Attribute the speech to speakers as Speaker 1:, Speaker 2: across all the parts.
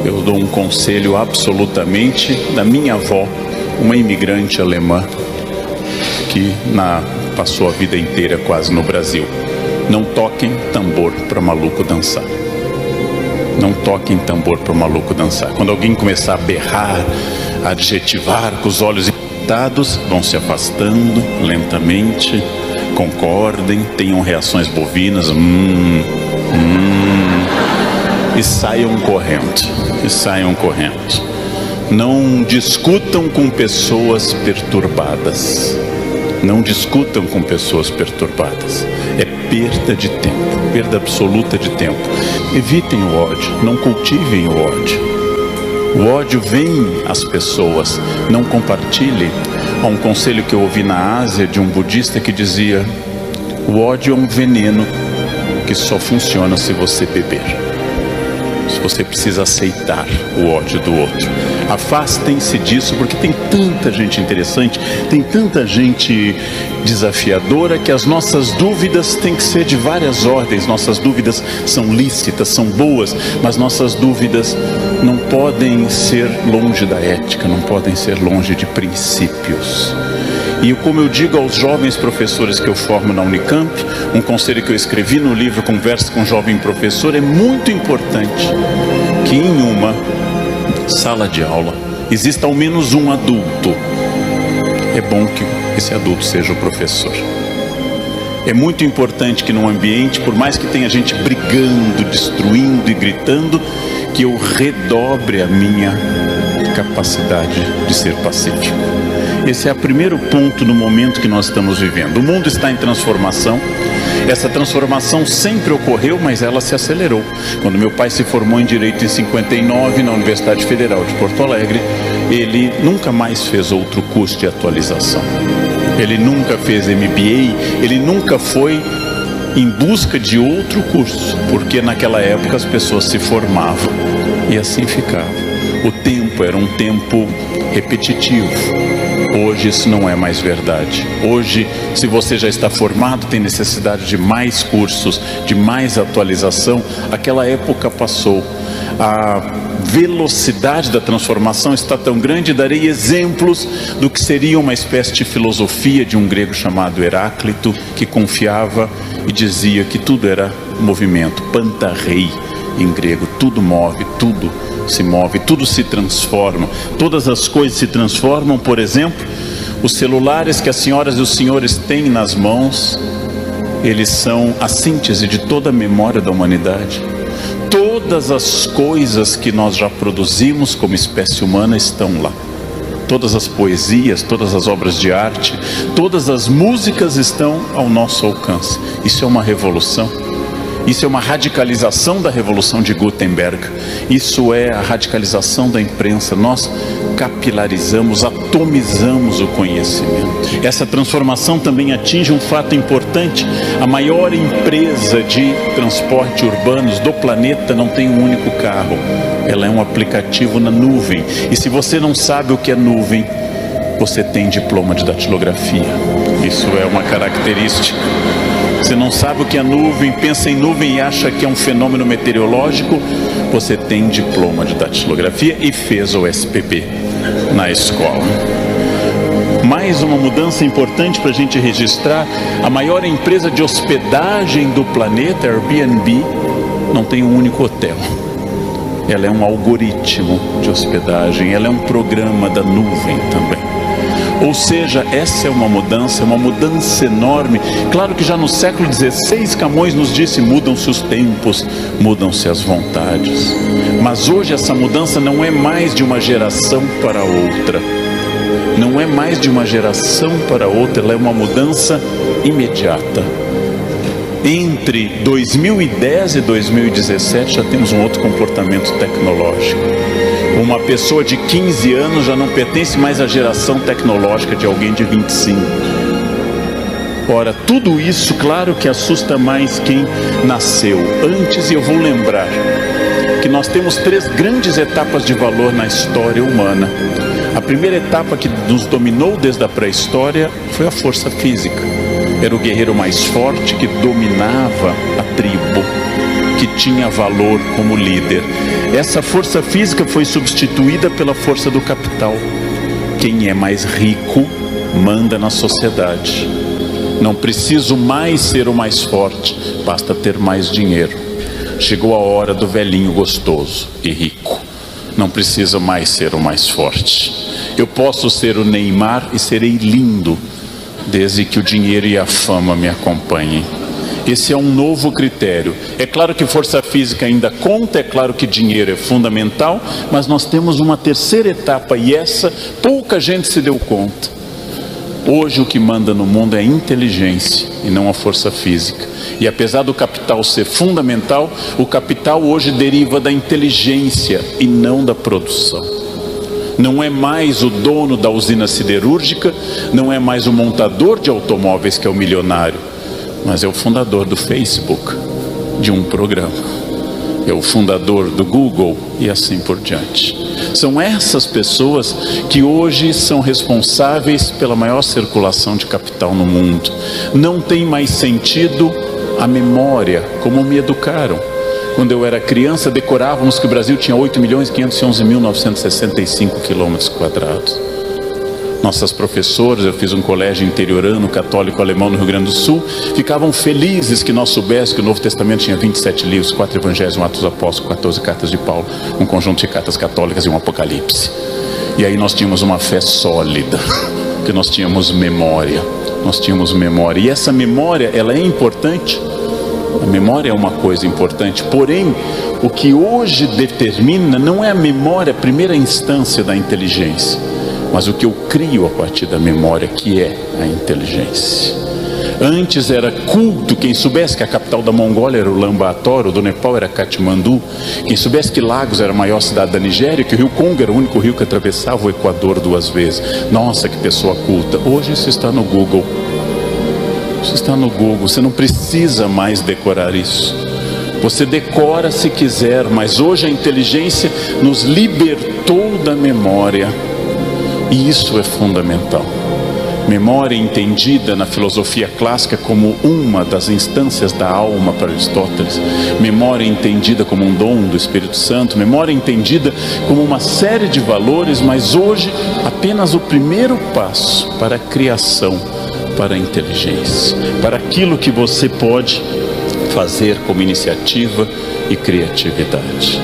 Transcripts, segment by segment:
Speaker 1: eu dou um conselho absolutamente da minha avó, uma imigrante alemã que passou a vida inteira quase no Brasil. Não toquem tambor para maluco dançar. Não toquem tambor para maluco dançar. Quando alguém começar a berrar, a adjetivar com os olhos dados, vão se afastando lentamente, concordem, tenham reações bovinas, e saiam correndo, Não discutam com pessoas perturbadas. Não discutam com pessoas perturbadas. É perda de tempo, perda absoluta de tempo. Evitem o ódio, não cultivem o ódio. O ódio vem às pessoas, não compartilhe. Há um conselho que eu ouvi na Ásia de um budista que dizia: o ódio é um veneno que só funciona se você beber. Se você precisa aceitar o ódio do outro. Afastem-se disso, porque tem tanta gente interessante, tem tanta gente desafiadora, que as nossas dúvidas têm que ser de várias ordens. Nossas dúvidas são lícitas, são boas, mas nossas dúvidas não podem ser longe da ética, não podem ser longe de princípios. E como eu digo aos jovens professores que eu formo na Unicamp, um conselho que eu escrevi no livro Conversa com um Jovem Professor: é muito importante que em uma sala de aula exista ao menos um adulto. É bom que esse adulto seja o professor. É muito importante que num ambiente, por mais que tenha gente brigando, destruindo e gritando, que eu redobre a minha capacidade de ser pacífico. Esse é o primeiro ponto no momento que nós estamos vivendo. O mundo está em transformação. Essa transformação sempre ocorreu, mas ela se acelerou. Quando meu pai se formou em Direito em 59 na Universidade Federal de Porto Alegre, ele nunca mais fez outro curso de atualização. Ele nunca fez MBA, ele nunca foi em busca de outro curso, porque naquela época as pessoas se formavam e assim ficava. O tempo era um tempo repetitivo. Hoje isso não é mais verdade. Hoje, se você já está formado, tem necessidade de mais cursos, de mais atualização. Aquela época passou. A velocidade da transformação está tão grande. Darei exemplos do que seria uma espécie de filosofia de um grego chamado Heráclito, que confiava e dizia que tudo era movimento, pantarrei em grego, tudo move, tudo se move, tudo se transforma, todas as coisas se transformam. Por exemplo, os celulares que as senhoras e os senhores têm nas mãos, eles são a síntese de toda a memória da humanidade. Todas as coisas que nós já produzimos como espécie humana estão lá. Todas as poesias, todas as obras de arte, todas as músicas estão ao nosso alcance. Isso é uma revolução. Isso é uma radicalização da Revolução de Gutenberg. Isso é a radicalização da imprensa. Nós capilarizamos, atomizamos o conhecimento. Essa transformação também atinge um fato importante. A maior empresa de transporte urbanos do planeta não tem um único carro. Ela é um aplicativo na nuvem. E se você não sabe o que é nuvem, você tem diploma de datilografia. Isso é uma característica. Você não sabe o que é nuvem, pensa em nuvem e acha que é um fenômeno meteorológico, você tem diploma de datilografia e fez o SPP na escola. Mais uma mudança importante para a gente registrar: a maior empresa de hospedagem do planeta, Airbnb, não tem um único hotel. Ela é um algoritmo de hospedagem, ela é um programa da nuvem também. Ou seja, essa é uma mudança enorme. Claro que já no século XVI Camões nos disse: mudam-se os tempos, mudam-se as vontades. Mas hoje essa mudança não é mais de uma geração para outra. Não é mais de uma geração para outra, ela é uma mudança imediata. Entre 2010 e 2017 já temos um outro comportamento tecnológico. Uma pessoa de 15 anos já não pertence mais à geração tecnológica de alguém de 25. Ora, tudo isso, claro que assusta mais quem nasceu antes. E eu vou lembrar que nós temos 3 grandes etapas de valor na história humana. A primeira etapa, que nos dominou desde a pré-história, foi a força física. Era o guerreiro mais forte que dominava a tribo. que tinha valor como líder. Essa força física foi substituída pela força do capital. Quem é mais rico manda na sociedade. Não preciso mais ser o mais forte, basta ter mais dinheiro. Chegou a hora do velhinho gostoso e rico. Não precisa mais ser o mais forte. Eu posso ser o Neymar e serei lindo, desde que o dinheiro e a fama me acompanhem. Esse é um novo critério. É claro que força física ainda conta, é claro que dinheiro é fundamental, mas nós temos uma terceira etapa e essa pouca gente se deu conta. Hoje o que manda no mundo é a inteligência e não a força física. E apesar do capital ser fundamental, o capital hoje deriva da inteligência e não da produção. Não é mais o dono da usina siderúrgica, não é mais o montador de automóveis que é o milionário, mas é o fundador do Facebook, de um programa. É o fundador do Google e assim por diante. São essas pessoas que hoje são responsáveis pela maior circulação de capital no mundo. Não tem mais sentido a memória, como me educaram. Quando eu era criança, decorávamos que o Brasil tinha 8.511.965 quilômetros quadrados. Nossas professoras, eu fiz um colégio interiorano, católico alemão no Rio Grande do Sul, ficavam felizes que nós soubéssemos que o Novo Testamento tinha 27 livros, 4 evangelhos, 1 Atos dos Apóstolos, 14 cartas de Paulo, um conjunto de cartas católicas e um Apocalipse. E aí nós tínhamos uma fé sólida, porque nós tínhamos memória. E essa memória, ela é importante. A memória é uma coisa importante, porém, o que hoje determina não é a memória, a primeira instância da inteligência, mas o que eu crio a partir da memória, que é a inteligência. Antes era culto, quem soubesse que a capital da Mongólia era o Ulaanbaatar, o do Nepal era Katmandu, quem soubesse que Lagos era a maior cidade da Nigéria, que o rio Congo era o único rio que atravessava o Equador 2 vezes. Nossa, que pessoa culta. Hoje isso está no Google. Isso está no Google, você não precisa mais decorar isso. Você decora se quiser, mas hoje a inteligência nos libertou da memória. E isso é fundamental. Memória entendida na filosofia clássica como uma das instâncias da alma para Aristóteles. Memória entendida como um dom do Espírito Santo. Memória entendida como uma série de valores, mas hoje apenas o primeiro passo para a criação, para a inteligência, para aquilo que você pode fazer como iniciativa e criatividade.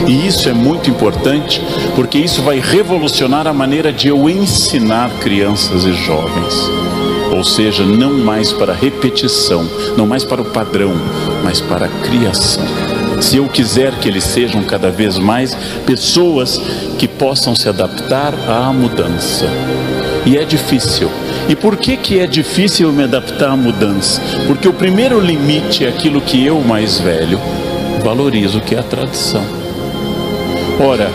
Speaker 1: E isso é muito importante, porque isso vai revolucionar a maneira de eu ensinar crianças e jovens. Ou seja, não mais para repetição, não mais para o padrão, mas para a criação. Se eu quiser que eles sejam cada vez mais pessoas que possam se adaptar à mudança. E é difícil. E por que é difícil me adaptar à mudança? Porque o primeiro limite é aquilo que eu, mais velho, valorizo, que é a tradição. Ora,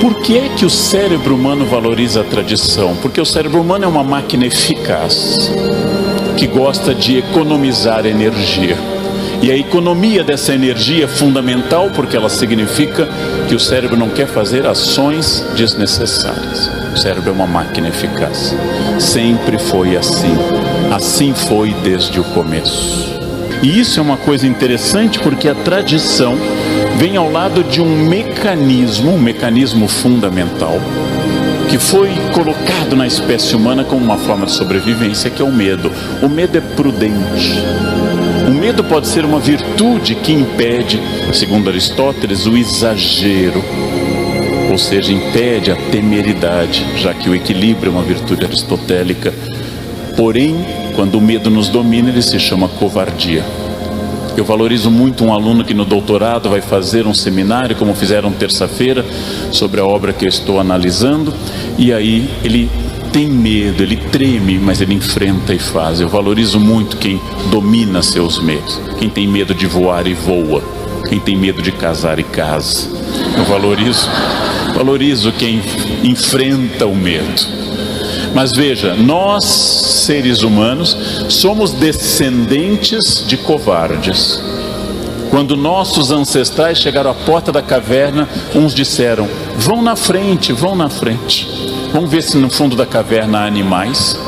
Speaker 1: por que é que o cérebro humano valoriza a tradição? Porque o cérebro humano é uma máquina eficaz, que gosta de economizar energia. E a economia dessa energia é fundamental, porque ela significa que o cérebro não quer fazer ações desnecessárias. O cérebro é uma máquina eficaz. Sempre foi assim. Assim foi desde o começo. E isso é uma coisa interessante, porque a tradição vem ao lado de um mecanismo fundamental, que foi colocado na espécie humana como uma forma de sobrevivência, que é o medo. O medo é prudente. O medo pode ser uma virtude que impede, segundo Aristóteles, o exagero. Ou seja, impede a temeridade, já que o equilíbrio é uma virtude aristotélica. Porém, quando o medo nos domina, ele se chama covardia. Eu valorizo muito um aluno que no doutorado vai fazer um seminário, como fizeram terça-feira, sobre a obra que eu estou analisando, e aí ele tem medo, ele treme, mas ele enfrenta e faz. Eu valorizo muito quem domina seus medos, quem tem medo de voar e voa, quem tem medo de casar e casa. Eu valorizo quem enfrenta o medo. Mas veja, nós, seres humanos, somos descendentes de covardes. Quando nossos ancestrais chegaram à porta da caverna, uns disseram: vão na frente, vão na frente. Vamos ver se no fundo da caverna há animais.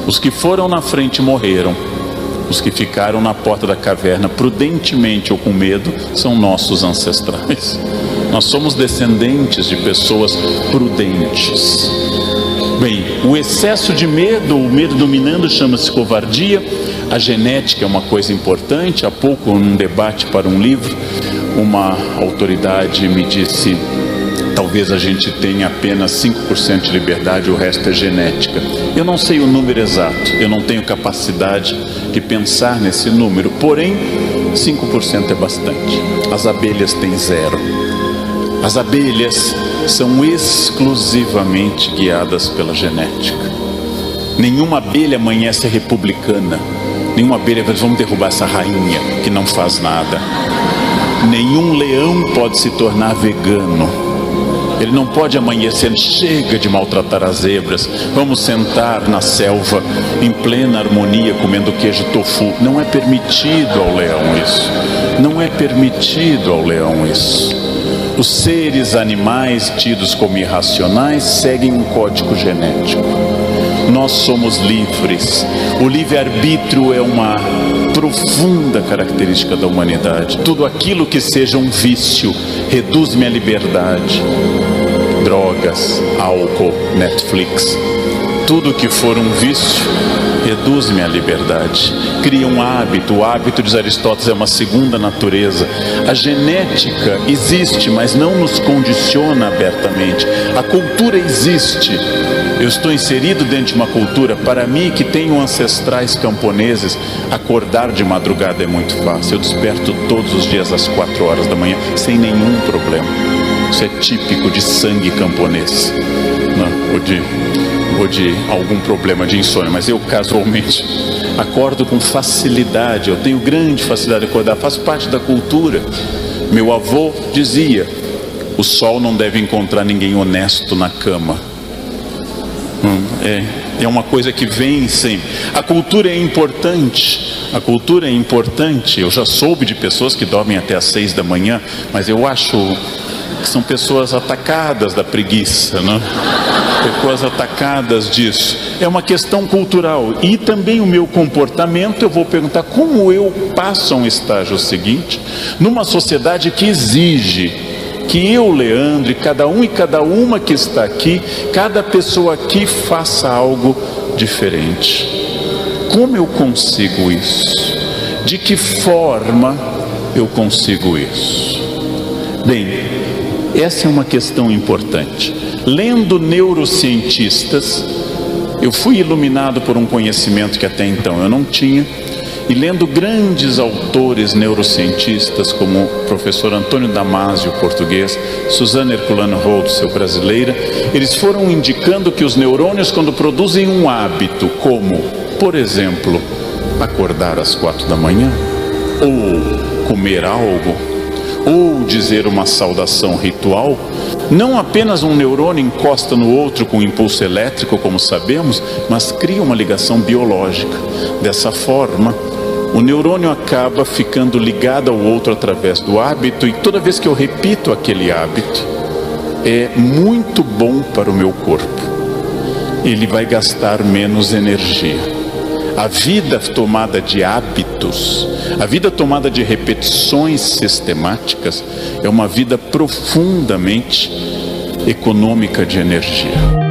Speaker 1: Os que foram na frente morreram. Os que ficaram na porta da caverna prudentemente ou com medo são nossos ancestrais. Nós somos descendentes de pessoas prudentes. Bem, o excesso de medo, o medo dominando, chama-se covardia. A genética é uma coisa importante. Há pouco, num debate para um livro, uma autoridade me disse: talvez a gente tenha apenas 5% de liberdade, o resto é genética. Eu não sei o número exato, eu não tenho capacidade de pensar nesse número, porém 5% é bastante. As abelhas têm 0. As abelhas são exclusivamente guiadas pela genética. Nenhuma abelha amanhece republicana. Nenhuma abelha vai dizer: vamos derrubar essa rainha que não faz nada. Nenhum leão pode se tornar vegano. Ele não pode amanhecer: chega de maltratar as zebras, vamos sentar na selva em plena harmonia comendo queijo tofu. Não é permitido ao leão isso. Não é permitido ao leão isso. Os seres animais tidos como irracionais seguem um código genético. Nós somos livres. O livre-arbítrio é uma profunda característica da humanidade. Tudo aquilo que seja um vício reduz minha liberdade. Drogas, álcool, Netflix, tudo que for um vício reduz minha liberdade, cria um hábito. O hábito, diz Aristóteles, é uma segunda natureza. A genética existe, mas não nos condiciona abertamente. A cultura existe. Eu estou inserido dentro de uma cultura. Para mim, que tenho ancestrais camponeses, acordar de madrugada é muito fácil. Eu desperto todos os dias às 4 horas da manhã sem nenhum problema. Isso é típico de sangue camponês, não, ou de algum problema de insônia. Mas eu casualmente acordo com facilidade. Eu tenho grande facilidade de acordar, faz parte da cultura. Meu avô dizia: o sol não deve encontrar ninguém honesto na cama. É uma coisa que vem sempre. A cultura é importante. A cultura é importante. Eu já soube de pessoas que dormem até às 6 da manhã, mas eu acho que são pessoas atacadas da preguiça, né? Pessoas atacadas disso. É uma questão cultural. E também o meu comportamento, eu vou perguntar como eu passo a um estágio seguinte, numa sociedade que exige que eu, Leandro, e cada um e cada uma que está aqui, cada pessoa aqui faça algo diferente. Como eu consigo isso? De que forma eu consigo isso? Bem, essa é uma questão importante. Lendo neurocientistas, eu fui iluminado por um conhecimento que até então eu não tinha, e lendo grandes autores neurocientistas como o professor Antônio Damasio, português, Suzana Herculano Holtzel, brasileira, eles foram indicando que os neurônios, quando produzem um hábito, como, por exemplo, acordar às 4 da manhã, ou comer algo, ou dizer uma saudação ritual, não apenas um neurônio encosta no outro com impulso elétrico, como sabemos, mas cria uma ligação biológica. Dessa forma, o neurônio acaba ficando ligado ao outro através do hábito, e toda vez que eu repito aquele hábito, é muito bom para o meu corpo. Ele vai gastar menos energia. A vida tomada de hábitos, a vida tomada de repetições sistemáticas, é uma vida profundamente econômica de energia.